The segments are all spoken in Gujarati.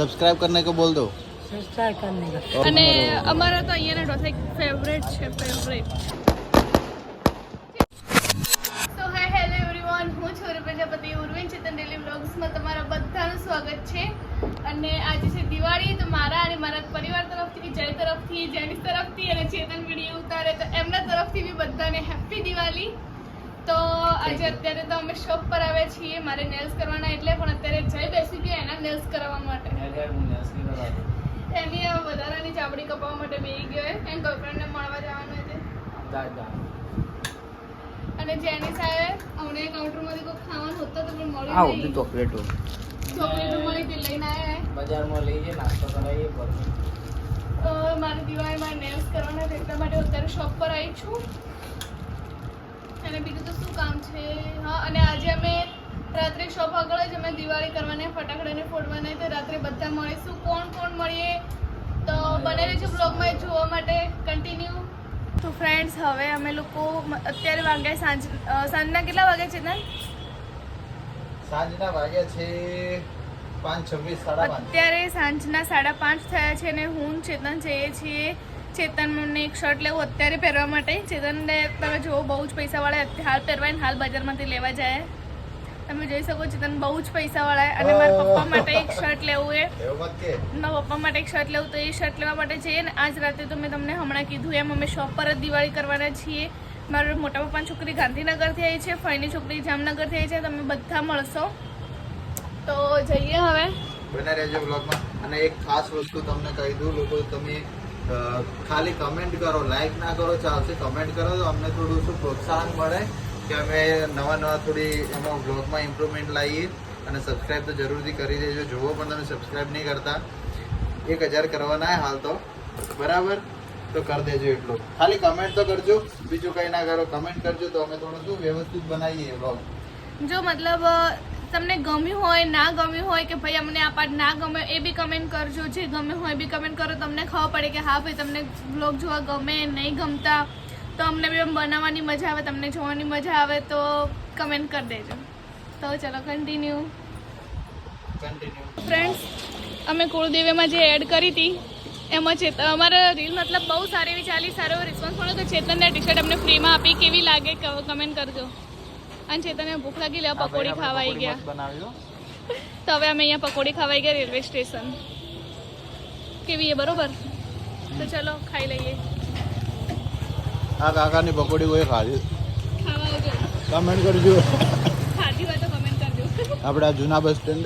सब्सक्राइब करने को बोल दो. સબસ્ક્રાઇબ કરને કા અને અમારા તો અહીંયાના ઢોસા ફેવરેટ છે ફેવરેટ. તો હાય હેલો એવરીવન, હું છું પ્રજાપતિ ઉર્વિન ચેતન ડેલી વ્લોગ્સમાં તમારા બધાનું સ્વાગત છે. અને આજે છે દિવાળી, તો મારા અને મારા પરિવાર તરફથી, જય તરફથી, જેનિસ તરફથી અને ચેતન વિડીયો ઉતારે તો એમના તરફથી બી બધાને હેપી દિવાળી. તો આજે અત્યારે તો અમે શોપ પર આવ્યા છીએ મારે નેલ્સ કરવાના, એટલે પણ અત્યારે જય બેસી ગયો એના નેલ્સ કરાવવા માટે. એની વધારાની ચામડી કપાવવા માટે બેસી ગયો એમ ગર્લફ્રેન્ડને મળવા જવાનું છે. અને જેની સાથે અમને કાઉન્ટરમાંથી કોઈ ખાવાનું હોતું તો પણ મળ્યું નહીં. ચોકલેટો મળી તે લઈને આવ્યા બજારમાં લઈએ નાસ્તો કરાવીએ. તો મારી દિવાળીમાં નેલ્સ કરવાના છે એટલા માટે અત્યારે શોપ પર આવી છું. અને બીજું તો શું કામ છે. હા, અને આજે અમે રાત્રે શોપ આગળ જ અમે દિવાળી કરવાના, ફટાકડાને ફોડવાના, તો રાત્રે બધા મળીશું. કોણ કોણ મળીએ તો બને રહેજો બ્લોગમાં જોવા માટે કન્ટિન્યુ. તો ફ્રેન્ડ્સ, હવે અમે લોકો અત્યારે વાગ્યા સાંજના કેટલા વાગ્યા છે ને? સાંજના વાગ્યા છે 5:26, 5:30. અત્યારે સાંજના 5:30 થયા છે અને હું ચેતન જઈએ છીએ ચેતનને એક શર્ટ લેવું અત્યારે પહેરવા માટે. ચેતનને તમે જુઓ બહુ જ પૈસાવાળા, હાલ પહેરવાય ને હાલ બજારમાંથી લેવા જાય. તમે જોઈ શકો ચેતન બહુ જ પૈસાવાળા. અને મારા પપ્પા માટે એક શર્ટ લેવું છે, મારા પપ્પા માટે એક શર્ટ લેવું, તો એ શર્ટ લેવા માટે જઈએ ને આજ રાતે. તો મેં તમને હમણાં કીધું એમ અમે શોપ પર જ દિવાળી કરવાના છીએ. મારા મોટા પપ્પાની છોકરી ગાંધીનગરથી આવી છે, ફઈની છોકરી જામનગરથી આવી છે. તમે બધા મળશો તો જઈએ હવે. બને રહેજો બ્લોગમાં. અને એક ખાસ વસ્તુ તમને કહી દઉં, લોકો તમે ખાલી કમેન્ટ કરો, લાઈક ના કરો ચાલશે, કમેન્ટ કરો તો અમને થોડું શું પ્રોત્સાહન મળે કે અમે નવા થોડી એમાં બ્લોગમાં ઇમ્પ્રુવમેન્ટ લાવીએ. અને સબસ્ક્રાઈબ તો જરૂરથી કરી દેજો. જુઓ પણ તમે સબસ્ક્રાઈબ નહીં કરતા, 1000 કરવાના હાલ તો, બરાબર? તો કરી દેજો એટલું. ખાલી કમેન્ટ તો કરજો, બીજું કંઈ ના કરો, કમેન્ટ કરજો તો અમે થોડું શું વ્યવસ્થિત બનાવીએ બ્લોગ. જો મતલબ તમને ગમ્યું હોય, ના ગમ્યું હોય કે ભાઈ અમને આ પાર્ટ ના ગમે, એ બી કમેન્ટ કરજો. જે ગમ્યું હોય એ બી કમેન્ટ કરો. તમને ખબર પડે કે હા ભાઈ તમને બ્લોગ જોવા ગમે, નહીં ગમતા તો અમને બી એમ બનાવવાની મજા આવે, તમને જોવાની મજા આવે તો કમેન્ટ કરી દેજો. તો ચલો કન્ટિન્યુ. ફ્રેન્ડ્સ, અમે કુળદેવીમાં જે એડ કરી હતી એમાં અમારા રીલ મતલબ બહુ સારી એવી ચાલી, સારો રિસ્પોન્સ મળ્યો. તો ચેતનને ટી-શર્ટ અમને ફ્રીમાં આપી, કેવી લાગે કમેન્ટ કરજો. અને ચેતનને ભૂખ લાગી, લે પકોડી ખાવા આવી ગયા. તો હવે અમે અહીંયા પકોડી ખાવા આવી ગયા રેલવે સ્ટેશન. કેવી એ બરોબર? તો ચલો ખાઈ લઈએ. આ કાકાની પકોડી કોઈ ખાધી? ખાવા આવજો, કમેન્ટ કરજો. ખાધી હોય તો કમેન્ટ કરજો. આપણા જૂના બસ સ્ટેન્ડ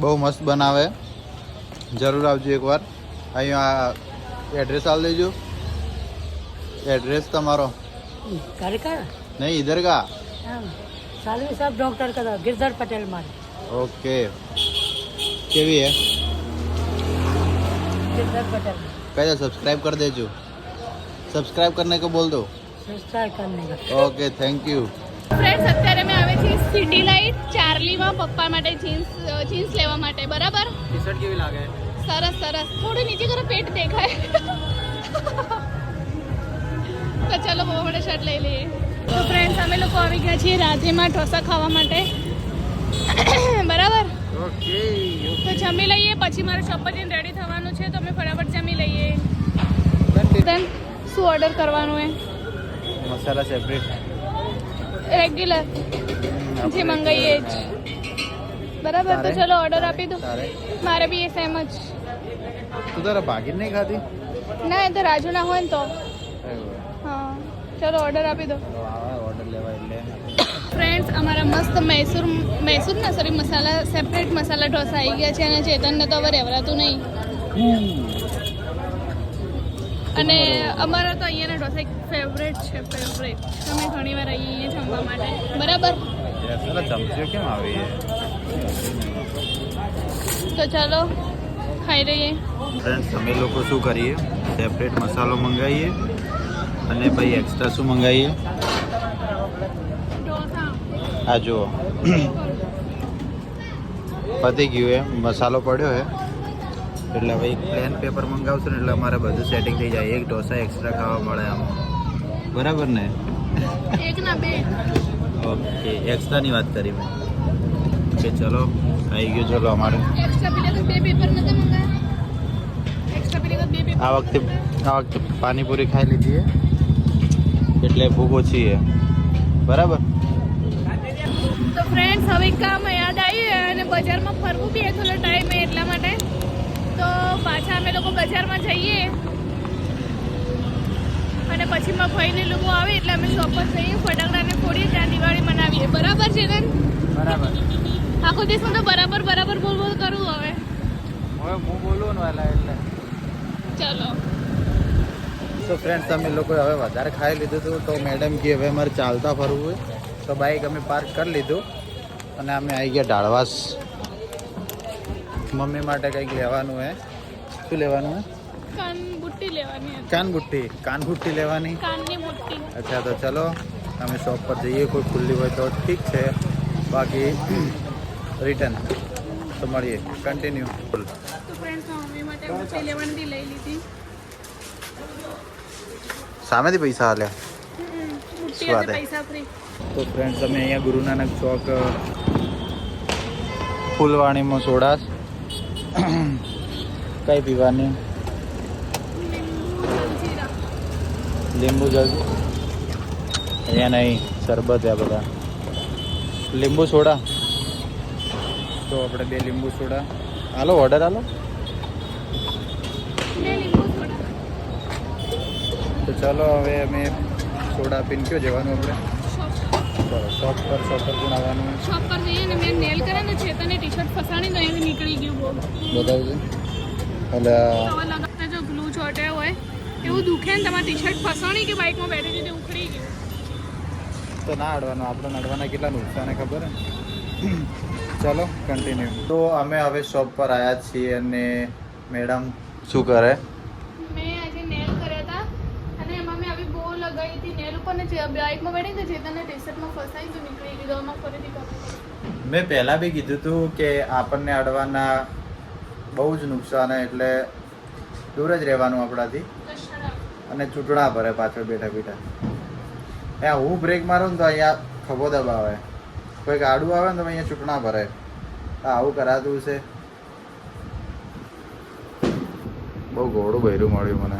બહુ મસ્ત બનાવે, જરૂર આવજો એકવાર. અહીંયા એડ્રેસ આલ દેજો. એડ્રેસ તમારો घर का नहीं, इधर का? सालवी साहब डॉक्टर का गिरधर पटेल मार ओके. केवी है? गिरधर पटेल कैसे सब्सक्राइब कर देजो. सब्सक्राइब करने को बोल दो. सब्सक्राइब करने का ओके, थैंक यू. ફ્રેન્ડ્સ, અત્યારે મેં આવે છે સિટી લાઇટ ચાર્લીમાં પપ્પા માટે જીન્સ લેવા માટે. બરાબર? ટી-શર્ટ કેવી લાગે? સરસ સરસ. થોડું નીચે કરો, પેટ દેખાય. તો ચાલો પપ્પા માટે શર્ટ લઈ લઈએ. તો ફ્રેન્ડ્સ, અમે લોકો આવી ગયા છીએ રાધેમાં ઢોસા ખાવા માટે. બરાબર? ઓકે. તો જમી લઈએ, પછી મારે શોપ પર જઈને રેડી થવાનું છે. તો અમે ફટાફટ જમી લઈએ. દેન શું ઓર્ડર કરવાનું છે? મસાલા સેપરેટ, રેગ્યુલર જે મંગાવીએ જ. બરાબર? તો ચલો ઓર્ડર આપી દો. મારે બી એ સેમ જ. તું તારા ભાગીને નહીં ખાધી? ના, એ તો રાજુ ના હોય ને તો. હા, ચલો ઓર્ડર આપી દો. ઓર્ડર લેવા એટલે ફ્રેન્ડ્સ, અમારા મસ્ત મૈસૂર ના સોરી મસાલા સેપરેટ મસાલા ઢોસા આવી ગયા છે. અને ચેતનને તો હવે રહેવરાતું નહીં. અને અમારા તો અહીંયાના ઢોસા ફેવરેટ છે ફેવરેટ. અમે ઘણી વાર આવીએ જમવા માટે. બરાબર? ચમચીઓ કેમ આવી? તો ચાલો ખાઈ લઈએ. ફ્રેન્ડ્સ, અમે લોકો શું કરીએ, સેપરેટ મસાલો મંગાવીએ અને ભાઈ એક્સ્ટ્રા શું મંગાવીએ? ઢોસા. આ જુઓ, પતી ગયું એ મસાલો પડ્યો હે એટલે હવે એક પ્લેન પેપર મંગાવશું ને એટલે અમારે બધું સેટિંગ થઈ જાય. એક ઢોસા એક્સ્ટ્રા ખાવા મળે આમ, બરાબર ને? એક ના બે. ઓકે, એક્સ્ટ્રાની વાત કરી મેં. ઓકે ચલો આવી ગયો ચલો અમારે એક્સ્ટ્રા પેલા તો 2 પેપર નતા મંગાયા એક્સ્ટ્રા પેલા તો 2 પેપર આ વખતે પાણીપુરી ખાઈ લીધી છે એટલે ભૂખ ઓછી છે બરાબર. તો ફ્રેન્ડ્સ હવે કામ યાદ આવ્યું અને બજારમાં ફરવું બી થોડો ટાઈમ છે એટલા માટે તો પાછા અમે લોકો બજારમાં જઈએ અને પછી માં ભાઈને લોકો આવે એટલે અમે શોપ પર જઈએ ફટાકડાને ફોડીએ ત્યાં દિવાળી મનાવીએ બરાબર છે ને બરાબર આખો દિવસમાં તો બરાબર બોલ કરું હવે હું બોલું ને વાલા એટલે ચલો તો ફ્રેન્ડ્સ અમે લોકો હવે વધારે ખાઈ લીધું હતું તો મેડમ કે હવે અમારે ચાલતા ફરવું હોય તો બાઇક અમે પાર્ક કરી લીધું અને અમે આવી ગયા ઢાળવાસ મમ્મી માટે કંઈક લેવાનું હે. શું લેવાનું હે? કાન બુટ્ટી લેવાની હતી કાનબુટ્ટી લેવાની. કાનની બુટ્ટી અચ્છા તો ચલો અમે શોપ પર જઈએ કોઈ ખુલ્લી હોય તો ઠીક છે બાકી રિટર્ન તો મળીએ કન્ટિન્યુ. તો ફ્રેન્ડ્સ મમ્મી માટે બુટ્ટી લેવાની લઈ લીધી સામેથી પૈસા હાલ્યા. બુટ્ટી શું વાત અને હે? પૈસા ફ્રી તો ફ્રેન્ડ્સ અમે અહીંયા ગુરુ નાનક ચોક ફૂલવાણીમાં સોડાશ કઈ પીવાની લીંબુ જલ્દી અહીંયા નહીં શરબત આ બધા લીંબુ સોડા તો આપણે 2 લીંબુ સોડા હાલો ઓર્ડર હાલો. તો ચાલો હવે અમે સોડા પીને કયો જવાનું આપણે શોપ પર કોણ આવવાનું શોપ પર જઈએ ને મેં નેલ કરે ને ચેતને ટી-શર્ટ ફસાણી તો એવી નીકળી ગયું બહુ બતાવજો એટલે હવે લગાવતા જો ગ્લુ ચોટ્યા હોય એવું દુખે ને તમારી ટી-શર્ટ ફસાણી કે બાઇકમાં બેઠી હતી તે ઉખડી ગયું તો ના અડવાનું આપણે અડવાના કેટલા નુકસાન ખબર હે. ચાલો કન્ટિન્યુ. તો અમે હવે શોપ પર આવ્યા છીએ અને મેડમ શું કરે મેં આજે નેલ કર્યા હતા અને એમાં મેં આવી બહુ લગાવી હતી નેલ ઉપર ને બાઇકમાં બેઠી તો ચેતનને ટી-શર્ટમાં ફસાઈ તો નીકળી ગયું તો આમાં ફરીથી કરવું મેં પહેલાં બી કીધું હતું કે આપણને અડવાના બહુ જ નુકસાન હે એટલે દૂર જ રહેવાનું આપણાથી અને ચૂંટણા ભરે પાછળ બેઠા અહીંયા હું બ્રેક મારું ને તો અહીંયા ખભો દબાવે કોઈક આડું આવે ને તો અહીંયા ચૂંટણા ભરે આવું કરાતું છે. બહુ ઘોડું બહેરું મળ્યું મને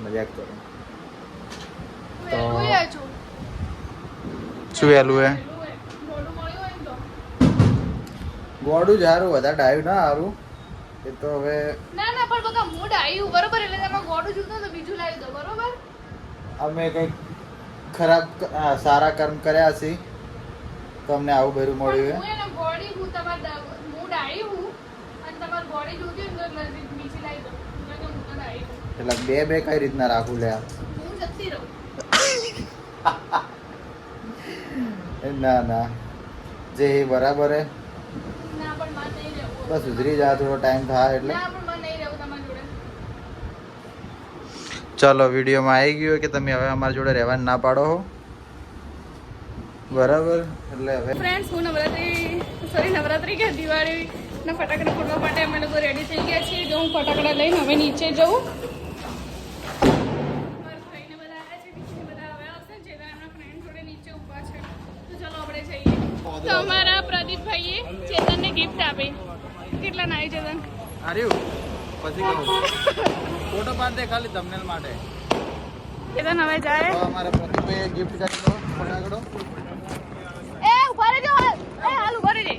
મજાક કરો તો શું વહેલું હે ગોડું જ સારું વધારે ડાયું ના સારું એ તો હવે ના પણ બકા મૂડ આવ્યું બરોબર એટલે તમે ગોડું જોતો તો બીજું લાવી દો બરોબર અમે કંઈક ખરાબ સારા કર્મ કર્યા છે તો અમને આવું બહેરું મળ્યું હું એને ગોડી હું તમાર મૂડ આવ્યું અને તમાર ગોડી જોતી ને તો બીજી લાવી દો મેં તો મૂડ આવ્યું એટલે બે કઈ રીતના રાખું લે હું જતી રહું ના જે બરાબર હે ના પણ માં નહીં રહેવું બસ સુધરી જા થોડો ટાઈમ થાય એટલે ના પણ માં નહીં રહેવું તમારી જોડે ચાલો વિડીયોમાં આવી ગયું કે તમે હવે અમારી જોડે રહેવાનું ના પાડો હો બરાબર એટલે હવે ફ્રેન્ડ્સ હું નવરાત્રી કે દિવાળીના ફટાકડા ફોડવા માટે અમે લોકો રેડી થઈ ગયા છીએ તો હું ફટાકડા લઈને હવે નીચે જઉં મારા ભાઈને બધા આવ્યા છે નીચે બધા હવે આવશે ને જેના એમના ફ્રેન્ડ જોડે નીચે ઊભા છે તો ચલો આપણે જઈએ તો અમારા પ્રદીપભાઈએ ચેતનને ગિફ્ટ આપી કેટલા ના આવી ચેતન આર્યું પછી કહું ફોટો પાડ દે ખાલી થંબનેલ માટે ચેતન હવે જાય તો અમારા પ્રદીપભાઈએ ગિફ્ટ કરી દો ફટાકડો એ ઉભા રહેજો હાલ ઉભા રહેજે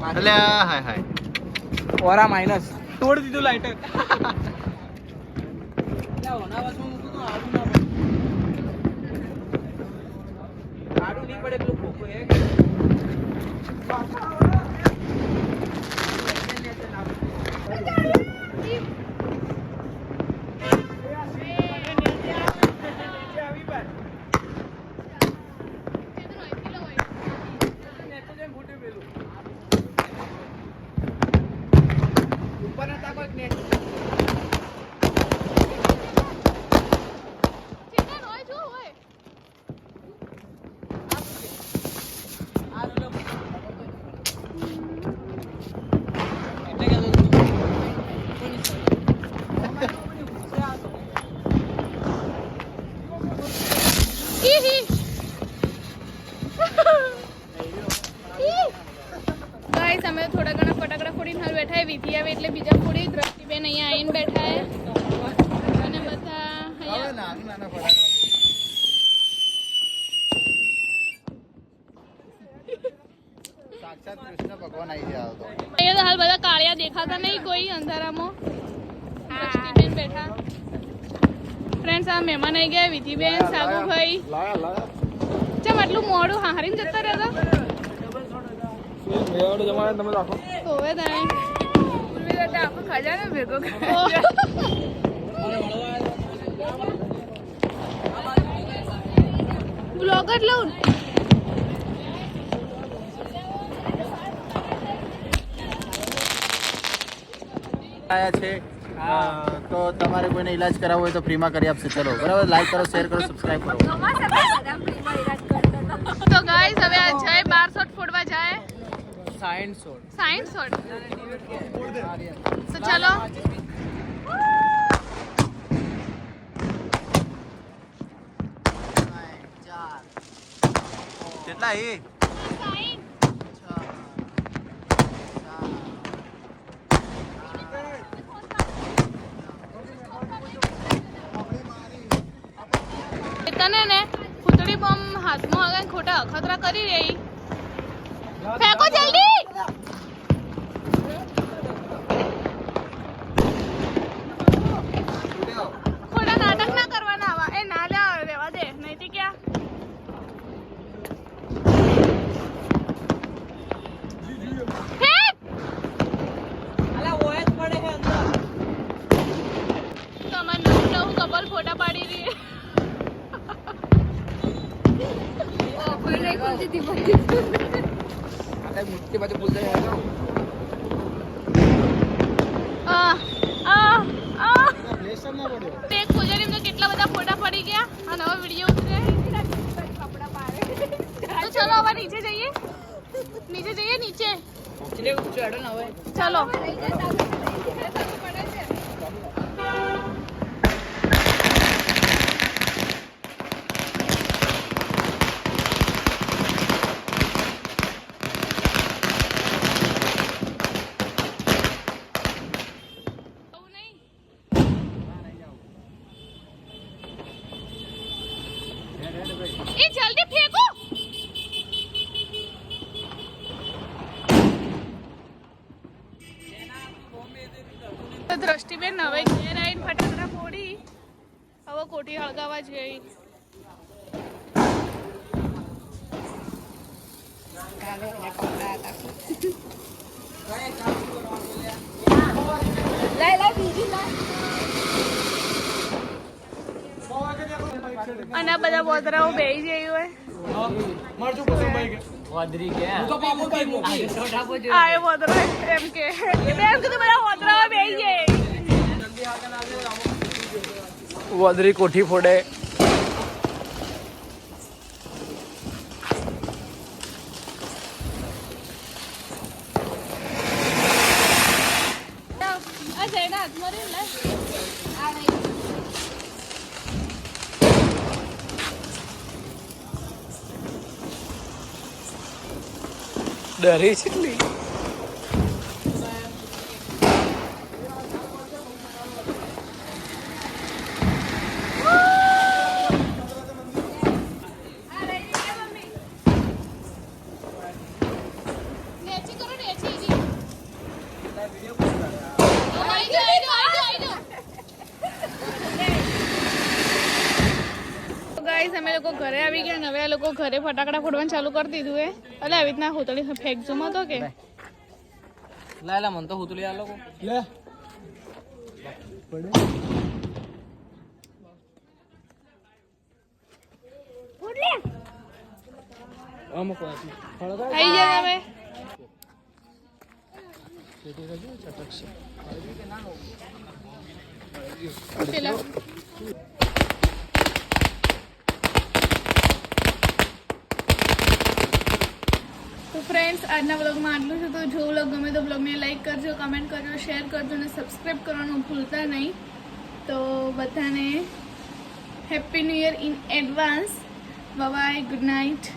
એટલે હાય હાય ઓરા માઇનસ તોડ દીધું લાઇટર. આડું નહીં પડે પેલું ખોખું હે. ગાઈસ અમે થોડા ઘણા ફટાકડા ફોડીને હાલ બેઠા વિધિ આવે એટલે બીજા ફોડી દ્રષ્ટિબેન અહીંયા આવીને બેઠા અને બધા અહીંયા નાના ફટાકડા સાક્ષાત કૃષ્ણ ભગવાન આવી ગયા તો અહીંયા તો હાલ બધા કાળિયા દેખાતા નહીં કોઈ અંધારામાં દ્રષ્ટિબેન બેઠા ફ્રેન્ડ્સ આ મહેમાન આવી ગયા વિધિબેન સાગુભાઈ ચમ આટલું મોડું હારીને જતા રહેતા તમે રાખો. હોવે તાણે આખો ખજાનો ભેગો બ્લોગર લઉં આયા છે તો તમારે કોઈને ઈલાજ કરાવવો હોય તો ફ્રીમાં કરી આપશે. ચલો બરાબર, લાઈક કરો, શેર કરો, સબસ્ક્રાઇબ કરો. તો ગાઈસ હવે આ જાય 12 શોટ ફોડવા જાય સાયન્સ સોડ. 60 શોટ તો ચલો કેટલા એ તને ને ફૂટડી બોમ્બ હાથમાં આગળ ખોટા અખતરા કરી રહી ફેંકો જલ્દી ખોટા નાટક ના કરવાના આવા એ ના લ્યા રેવા દે નહીં તો ક્યાં કપલ ફોટા પાડી રહી મુઠ્ઠી બાજુ ભૂલ જાય. એક પૂજારી તો કેટલા બધા ફોટા પડી ગયા અને હવે વિડીયો ઉતરે તો ચલો હવે નીચે જઈએ નીચે ચલો એ જલ્દી ફેંકો દ્રષ્ટિબેન હવે ઘેર આવીને ફટાકડા ફોડી હવે કોઠી હળગાવા જઈ અને આ બધા બોતરાઓ બેહી જઈ હોય આ બોતરો એમ કે બધા બોતરાઓ બેહી જાય વદરી કોઠી ફોડે. આ જઈને હાથમાં રે લે આ નહીં ડરી છે. નેચી કરો નેચી ગાઈસ અમે લોકો ઘરે આવી ગયા ને હવે આ લોકો ઘરે ફટાકડા ફોડવાનું ચાલુ કરી દીધું એ એટલે આવી રીતના હોતળી ફેંકજો મત કે લાયલા મન તો હુતલી આ લોકો લે અમુક આવી ગયા તમે પેલા તો ફ્રેન્ડ્સ આજના બ્લોગમાં આટલું છે તો જો બ્લોગ ગમે તો બ્લોગને લાઈક કરજો કમેન્ટ કરજો શેર કરજો અને સબસ્ક્રાઈબ કરવાનું ભૂલતા નહીં તો બધાને happy new year in advance bye good night